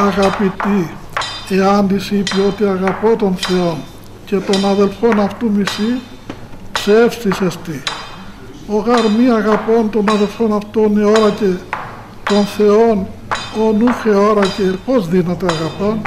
Αγαπητοί, εάν της είπε ότι αγαπώ τον Θεό και τον αδελφόν αυτού μισή, ψεύστης εστί. Ο γάρ μη αγαπών τον αδελφόν αυτόν εώρα και τον Θεόν, ο νούχε ώρα και πώς δύναται αγαπών.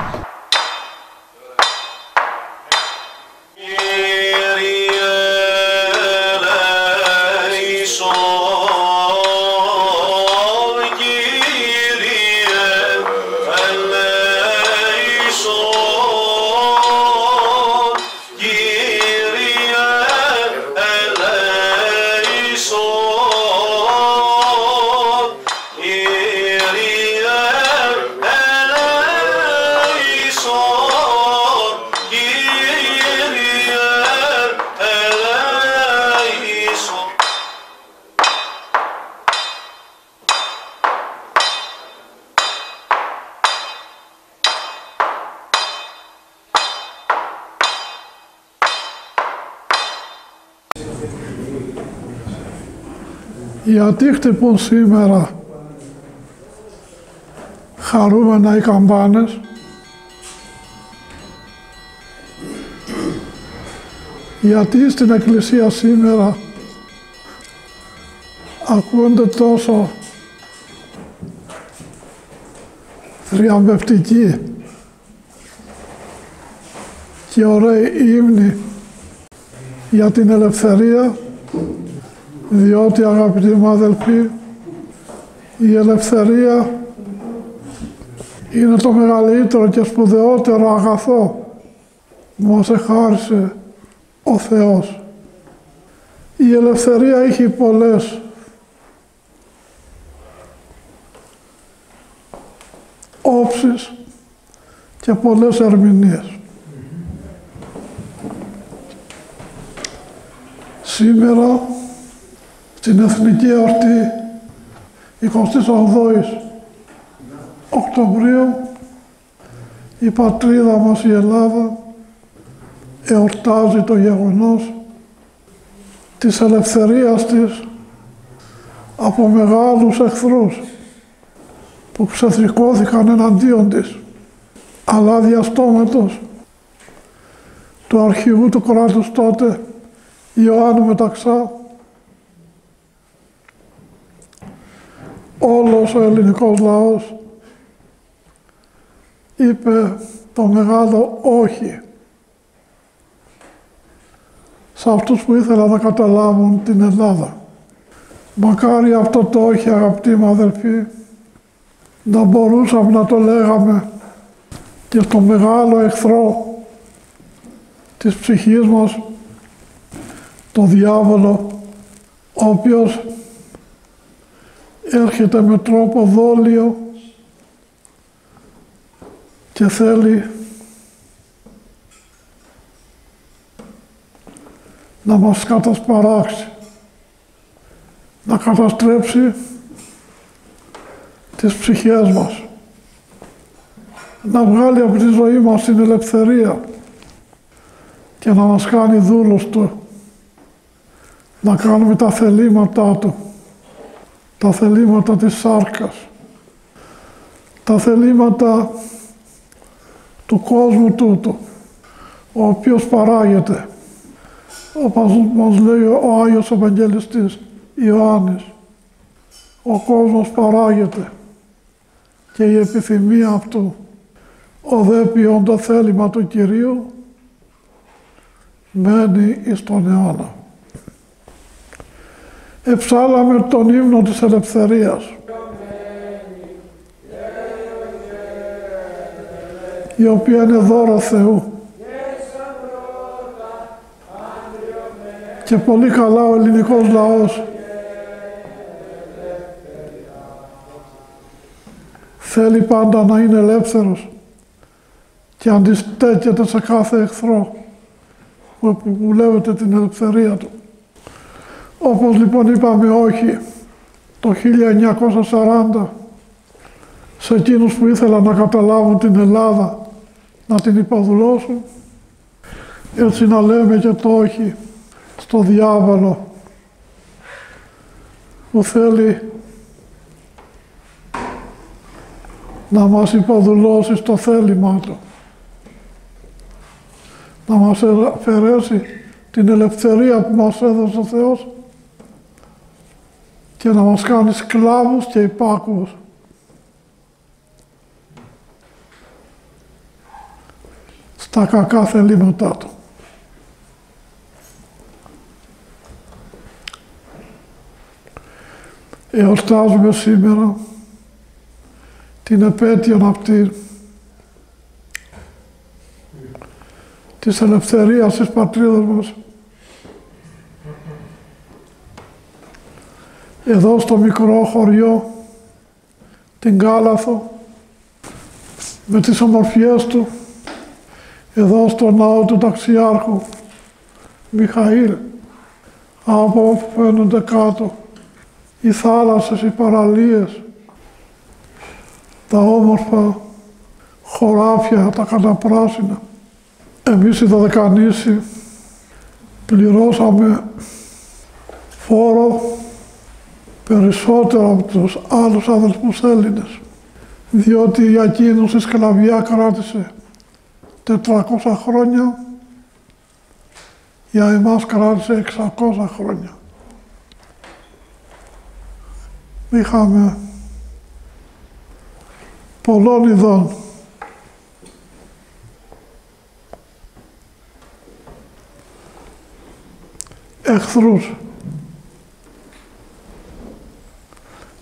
Γιατί χτυπούν σήμερα χαρούμενα οι καμπάνες? Γιατί στην εκκλησία σήμερα ακούνται τόσο θριαμβευτικοί και ωραίοι ύμνοι για την ελευθερία? Διότι, αγαπητοί μου αδελφοί, η ελευθερία είναι το μεγαλύτερο και σπουδαιότερο αγαθό που μας εχάρισε ο Θεός. Η ελευθερία έχει πολλές όψεις και πολλές ερμηνείες. Σήμερα, στην εθνική εορτή 28ης Οκτωβρίου, η πατρίδα μας η Ελλάδα εορτάζει το γεγονός της ελευθερίας της από μεγάλους εχθρούς που ξεθρικώθηκαν εναντίον της, αλλά διαστόματος του αρχηγού του κράτους τότε, Ιωάννου Μεταξά, όλος ο ελληνικός λαός είπε το μεγάλο όχι σε αυτούς που ήθελαν να καταλάβουν την Ελλάδα. Μακάρι αυτό το όχι, αγαπητοί μου αδελφοί, να μπορούσαμε να το λέγαμε και στο μεγάλο εχθρό της ψυχής μας, το διάβολο, ο οποίος έρχεται με τρόπο δόλιο και θέλει να μας κατασπαράξει, να καταστρέψει τις ψυχές μας, να βγάλει από τη ζωή μας την ελευθερία και να μας κάνει δούλους του, να κάνουμε τα θελήματά του, τα θελήματα της σάρκας, τα θελήματα του κόσμου τούτου, ο οποίος παράγεται, όπως μας λέει ο Άγιος Ευαγγελιστής Ιωάννης, ο κόσμος παράγεται και η επιθυμία αυτού, ο δε ποιον το θέλημα του Κυρίου, μένει εις τον αιώνα. Εψάλαμε τον ύμνο της ελευθερίας, η οποία είναι δώρο Θεού. Και πολύ καλά ο ελληνικός λαός θέλει πάντα να είναι ελεύθερος και αντιστέκεται σε κάθε εχθρό που επιβουλεύεται την ελευθερία του. Όπως λοιπόν είπαμε όχι το 1940 σε εκείνους που ήθελαν να καταλάβουν την Ελλάδα, να την υποδουλώσουν, έτσι να λέμε και το όχι στο διάβολο που θέλει να μας υποδουλώσει στο θέλημά του, να μας αφαιρέσει την ελευθερία που μας έδωσε ο Θεός και να μας κάνει σκλάβους και υπάκουους. Στα κακά θελήματά του. Εορτάζουμε σήμερα την επέτειο αυτή της ελευθερίας της πατρίδας μας. Εδώ στο μικρό χωριό, την Κάλαθο, με τις ομορφιές του, εδώ στο ναό του Ταξιάρχου Μιχαήλ, από όπου φαίνονται κάτω οι θάλασσες, οι παραλίες, τα όμορφα χωράφια, τα καταπράσινα. Εμείς οι Δωδεκανήσοι πληρώσαμε φόρο περισσότερο από τους άλλους αδελφούς Έλληνες, διότι για εκείνους η σκλαβιά κράτησε 400 χρόνια, για εμάς κράτησε 600 χρόνια. Είχαμε πολλών ειδών. Εχθρούς.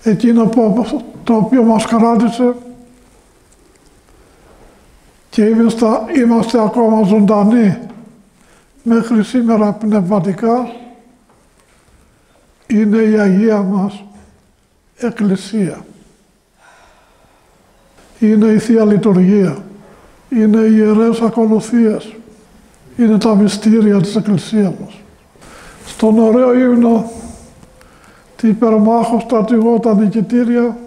Εκείνο το οποίο μας κράτησε και είμαστε ακόμα ζωντανοί μέχρι σήμερα πνευματικά είναι η Αγία μας Εκκλησία. Είναι η Θεία Λειτουργία. Είναι οι Ιερές Ακολουθίες. Είναι τα μυστήρια της Εκκλησίας μας. Στον ωραίο ύμνο «Τι υπερμάχο στρατηγό τα νικητήρια»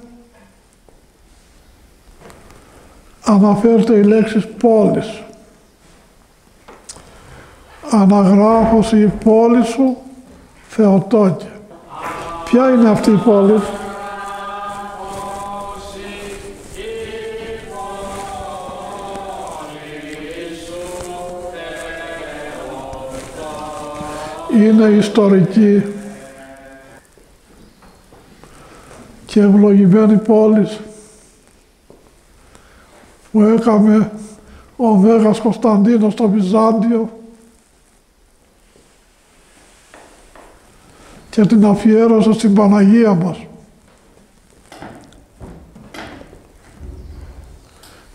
αναφέρεται η λέξη πόλης. Αναγράφωση η πόλη σου, Θεοτόκε. Ποια είναι αυτή η πόλη? Είναι ιστορική και ευλογημένη πόλη που έκαμε ο Μέγας Κωνσταντίνος στο Βυζάντιο και την αφιέρωσε στην Παναγία μας.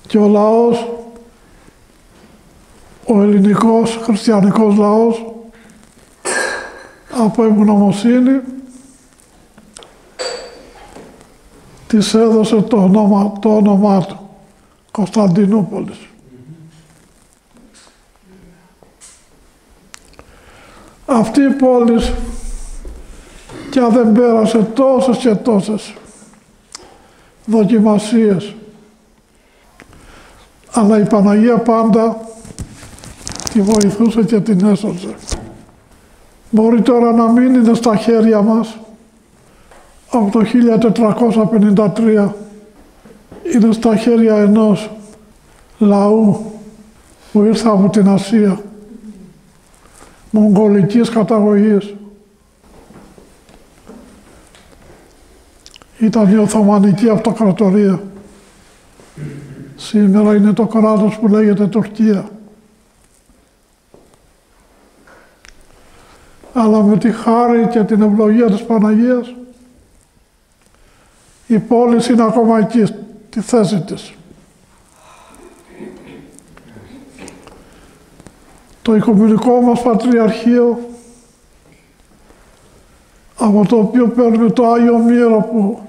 Και ο λαός, ο ελληνικός χριστιανικός λαός, από ευγνωμοσύνη της έδωσε το όνομά του, Κωνσταντινούπολης. Αυτή η πόλη, κι αν δεν πέρασε τόσες και τόσες δοκιμασίες, αλλά η Παναγία πάντα τη βοηθούσε και την έσωσε. Μπορεί τώρα να μην είναι στα χέρια μας, από το 1453 είναι στα χέρια ενός λαού που ήρθε από την Ασία, μογγολικής καταγωγής. Ήταν η Οθωμανική Αυτοκρατορία. Σήμερα είναι το κράτος που λέγεται Τουρκία. Αλλά με τη χάρη και την ευλογία της Παναγίας η πόλη είναι ακόμα εκεί, στη θέση της. Το Οικουμενικό μας Πατριαρχείο από το οποίο παίρνουμε το Άγιο Μύρο που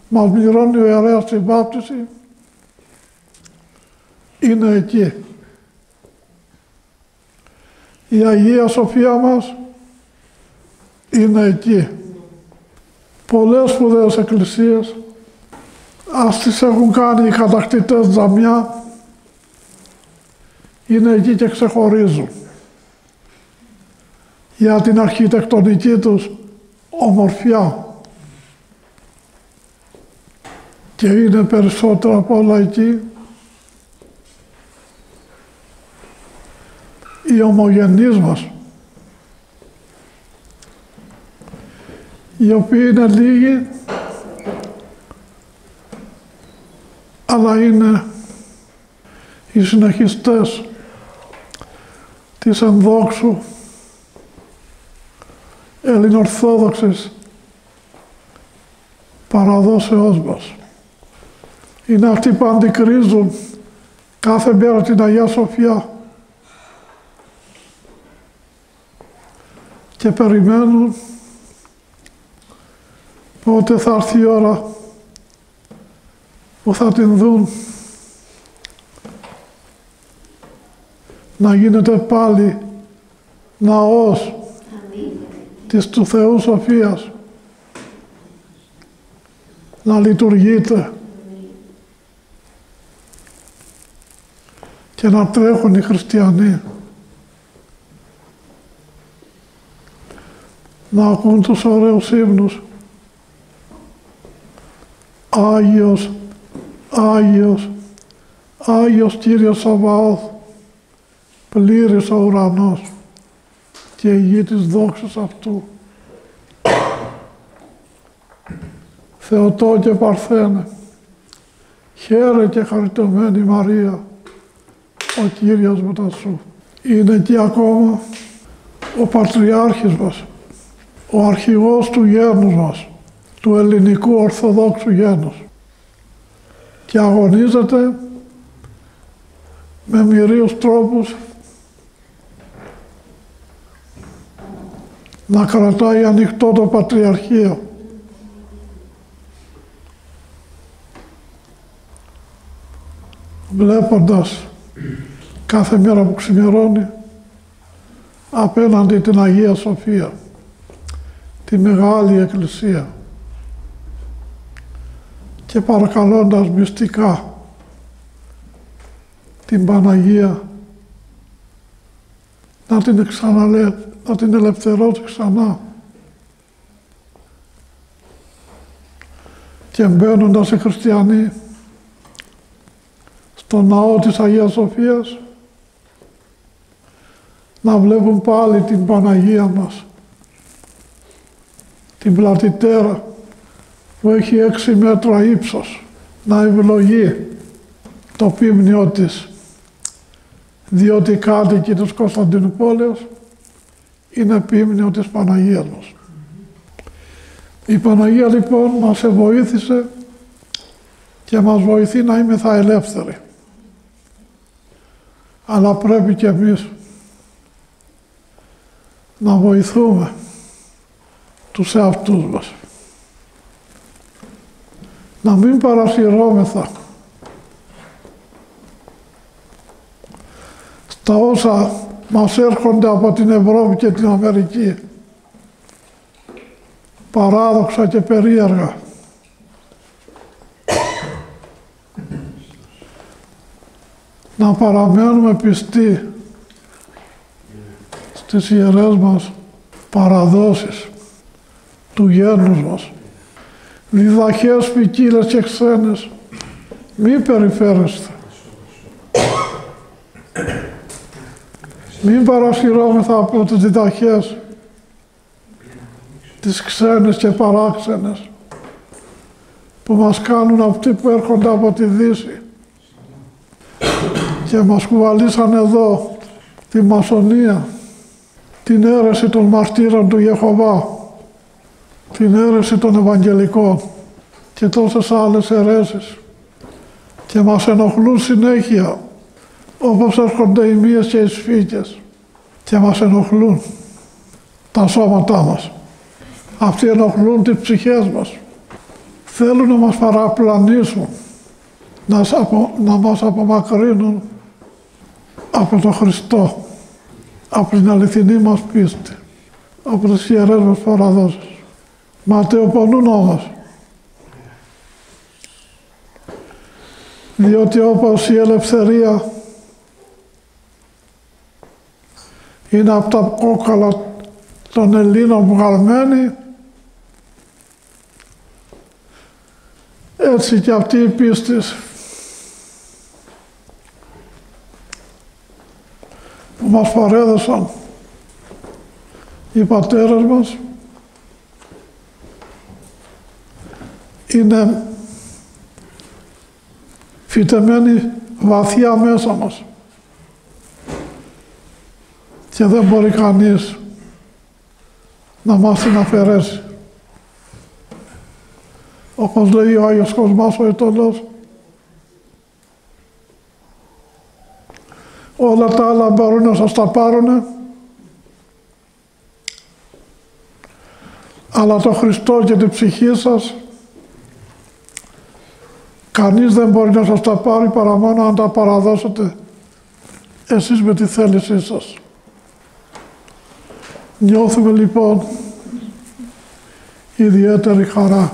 μας μοιρώνει ο ιερέας στην βάπτιση, είναι εκεί. Η Αγία Σοφία μας είναι εκεί. Πολλές σπουδαίες εκκλησίες, ας τις έχουν κάνει οι κατακτητές τζαμιά, είναι εκεί και ξεχωρίζουν για την αρχιτεκτονική τους ομορφιά. Και είναι περισσότερο από όλα εκεί οι ομογενείς μας, οι οποίοι είναι λίγοι, αλλά είναι οι συνεχιστές της ενδόξου ελληνοορθόδοξης παραδόσεώς μας. Είναι αυτοί που αντικρίζουν κάθε μέρα την Αγία Σοφιά και περιμένουν πότε θα έρθει η ώρα που θα την δουν να γίνεται πάλι ναός της του Θεού Σοφίας, να λειτουργείται και να τρέχουν οι χριστιανοί, να ακούν τους ωραίους ύμνους. Άγιος, Άγιος, Άγιος Κύριος Σαβαώθ, πλήρης ο ουρανός και η γη της δόξης αυτού. Θεοτό και Παρθένε, χαίρε και χαριτωμένη Μαρία, ο Κύριος μετά σου. Είναι εκεί ακόμα ο Πατριάρχης μας, ο αρχηγός του γένους μας, του ελληνικού Ορθοδόξου γένους, και αγωνίζεται με μυρίους τρόπους να κρατάει ανοιχτό το Πατριαρχείο. Βλέποντας κάθε μέρα που ξημερώνει απέναντι την Αγία Σοφία, τη Μεγάλη Εκκλησία, και παρακαλώντας μυστικά την Παναγία να την ελευθερώσει ξανά, και μπαίνοντας οι χριστιανοί στο ναό της Αγίας Σοφίας να βλέπουν πάλι την Παναγία μας, την πλατητέρα που έχει 6 μέτρα ύψος, να ευλογεί το πίμνιο της, διότι οι κάτοικοι της Κωνσταντινούπολης είναι πίμνιο της Παναγίας μας. Η Παναγία λοιπόν μας βοήθησε και μας βοηθεί να είμεθα ελεύθεροι. Αλλά πρέπει και εμείς να βοηθούμε τους εαυτούς μας. Να μην παρασυρώμεθα στα όσα μας έρχονται από την Ευρώπη και την Αμερική, παράδοξα και περίεργα. Να παραμένουμε πιστοί στις ιερές μας παραδόσεις του γένους μας. Διδαχές ποικίλες και ξένες, μη περιφέρεστε. Μην παρασυρώμεθα από τις διδαχές τις ξένες και παράξενες που μας κάνουν αυτοί που έρχονται από τη Δύση και μας κουβαλήσαν εδώ τη μασονία, την αίρεση των μαρτύρων του Ιεχωβά, την αίρεση των Ευαγγελικών και τόσες άλλες αιρέσεις, και μας ενοχλούν συνέχεια, όπως έρχονται οι μύες και οι σφίγγες, και μας ενοχλούν τα σώματά μας. Αυτοί ενοχλούν τις ψυχές μας. Θέλουν να μας παραπλανήσουν, να μας απομακρύνουν από τον Χριστό, από την αληθινή μας πίστη, από τις ιερές μας παραδόσεις. Ματαιοπονούν όμως, διότι όπως η ελευθερία είναι από τα κόκαλα των Ελλήνων βγαλμένη, έτσι και αυτή η πίστη που μας παρέδωσαν οι πατέρες μας είναι φυτεμένη βαθιά μέσα μας και δεν μπορεί κανείς να μας την αφαιρέσει. Όπως λέει ο Άγιος Κοσμάς ο Ιτωλός, όλα τα άλλα μπορούν να σας τα πάρουνε, αλλά το Χριστό και την ψυχή σας κανείς δεν μπορεί να σας τα πάρει παρά μόνο αν τα παραδώσετε εσείς με τη θέλησή σας. Νιώθουμε λοιπόν ιδιαίτερη χαρά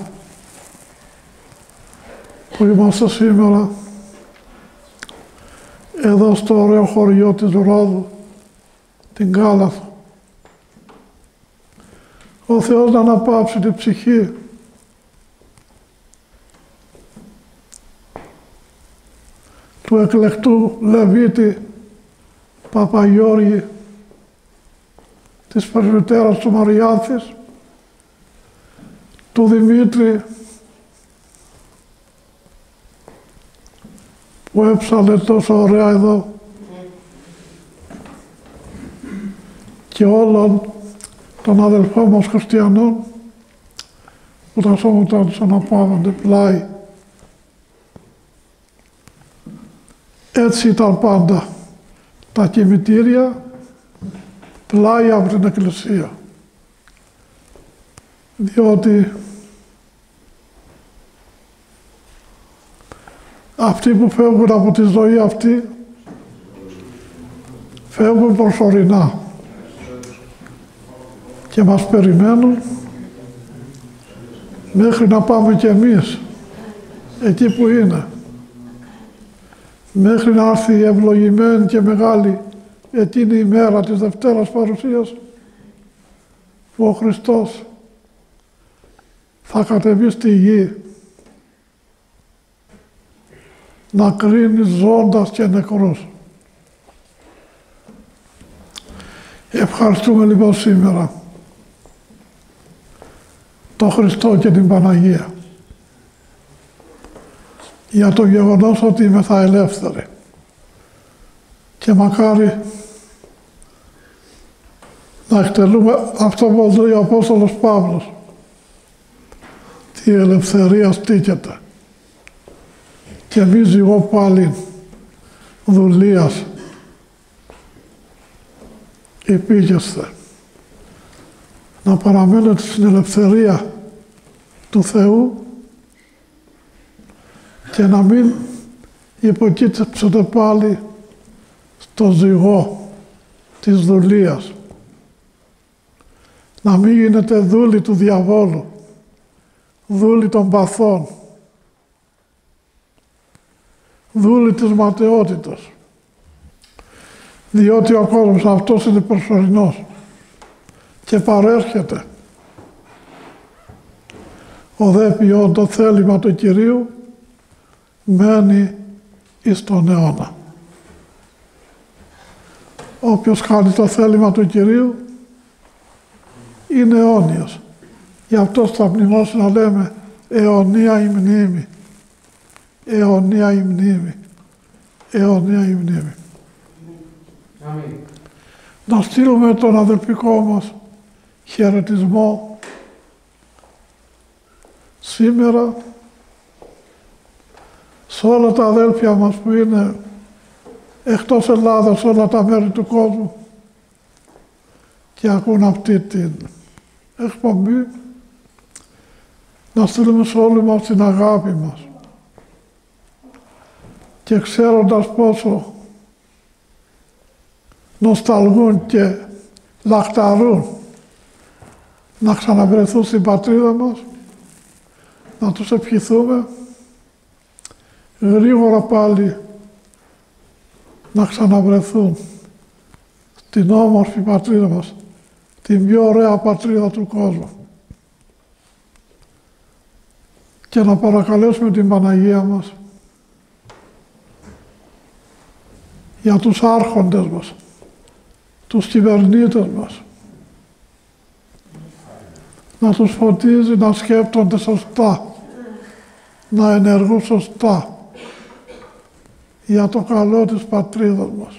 που είμαστε σήμερα εδώ στο ωραίο χωριό της Ρόδου, την Κάλαθο. Ο Θεός να αναπαύσει την ψυχή του εκλεκτού Λεβίτη Παπαγιώργη, της πρεσβυτέρας του Μαριάνθης, του Δημήτρη που έψαλε τόσο ωραία εδώ και όλων των αδελφών μας χριστιανών που τα σώματα τους αναπαύονται πλάι. Έτσι ήταν πάντα τα κημητήρια πλάι από την Εκκλησία, διότι αυτοί που φεύγουν από τη ζωή αυτή φεύγουν προσωρινά και μας περιμένουν μέχρι να πάμε κι εμείς εκεί που είναι, μέχρι να έρθει η ευλογημένη και μεγάλη εκείνη η μέρα της Δευτέρας Παρουσίας που ο Χριστός θα κατεβεί στη γη να κρίνει ζώντας και νεκρούς. Ευχαριστούμε λοιπόν σήμερα τον Χριστό και την Παναγία για το γεγονός ότι είμεθα ελεύθεροι και μακάρι να εκτελούμε αυτό που λέει ο Απόστολος Παύλος, τη ελευθερία στήκεται και μη ζυγώ πάλι δουλείας υπήγεσθε. Να παραμένετε στην ελευθερία του Θεού και να μην υποκύψετε πάλι στο ζυγό της δουλείας. Να μην γίνετε δούλοι του διαβόλου, δούλοι των παθών, δούλοι της ματαιότητας. Διότι ο κόσμος αυτός είναι προσωρινός και παρέρχεται. Ο δε ποιόν το θέλημα του Κυρίου μένει εις τον αιώνα. Όποιος κάνει το θέλημα του Κυρίου είναι αιώνιος. Γι' αυτό στα μνημόσυνα λέμε αιωνία η μνήμη. Αιωνία η μνήμη. Αιωνία η μνήμη. Αμήν. Να στείλουμε τον αδελφικό μας χαιρετισμό σήμερα σε όλα τα αδέλφια μας που είναι εκτός Ελλάδας, σε όλα τα μέρη του κόσμου και ακούν αυτή την εκπομπή να στείλουμε σε όλοι μας την αγάπη μας. Και ξέροντας πόσο νοσταλγούν και λαχταρούν να ξαναβρεθούν στην πατρίδα μας, να τους ευχηθούμε γρήγορα πάλι να ξαναβρεθούν στην όμορφη πατρίδα μας, την πιο ωραία πατρίδα του κόσμου. Και να παρακαλέσουμε την Παναγία μας για τους άρχοντες μας, τους κυβερνήτες μας, να τους φωτίζει να σκέπτονται σωστά, να ενεργούν σωστά για το καλό της πατρίδας μας.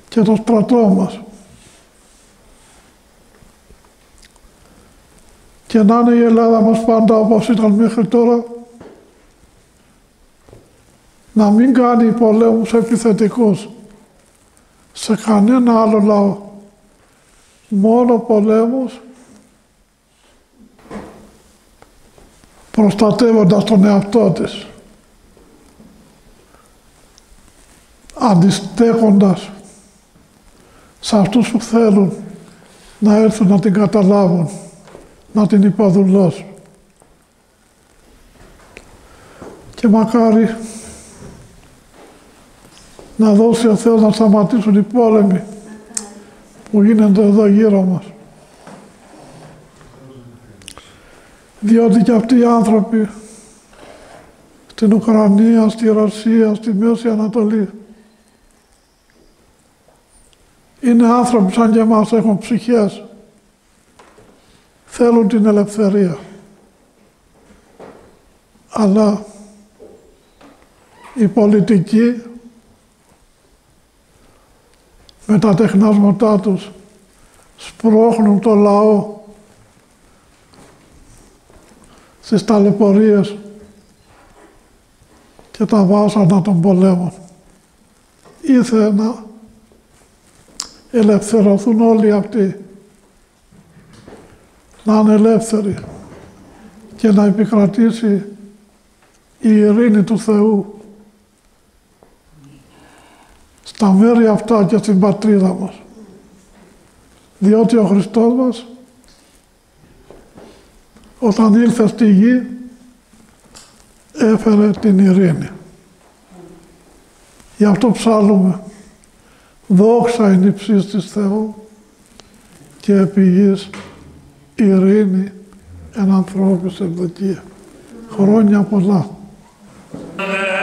Και το στρατό μας. Και να είναι η Ελλάδα μας πάντα όπως ήταν μέχρι τώρα, να μην κάνει πολέμους επιθετικούς σε κανένα άλλο λαό, μόνο πολέμους προστατεύοντας τον εαυτό της, αντιστέκοντας σε αυτούς που θέλουν να έρθουν να την καταλάβουν, να την υποδουλώσουν. Και μακάρι να δώσει ο Θεός να σταματήσουν οι πόλεμοι που γίνονται εδώ γύρω μας. Διότι και αυτοί οι άνθρωποι στην Ουκρανία, στη Ρωσία, στη Μέση Ανατολή είναι άνθρωποι σαν και εμάς, έχουν ψυχές, θέλουν την ελευθερία. Αλλά οι πολιτικοί με τα τεχνάσματά τους σπρώχνουν το λαό στις ταλαιπωρίες και τα βάσανα των πολέμων. Ήθελε να ελευθερωθούν όλοι αυτοί, να είναι ελεύθεροι και να επικρατήσει η ειρήνη του Θεού στα μέρη αυτά και στην πατρίδα μας. Διότι ο Χριστός μας όταν ήλθε στη γη έφερε την ειρήνη. Γι' αυτό ψάλλουμε δόξα εν υψής της Θεού και επί γης ειρήνη εν ανθρώπους ευδοκία. Χρόνια πολλά. Amen.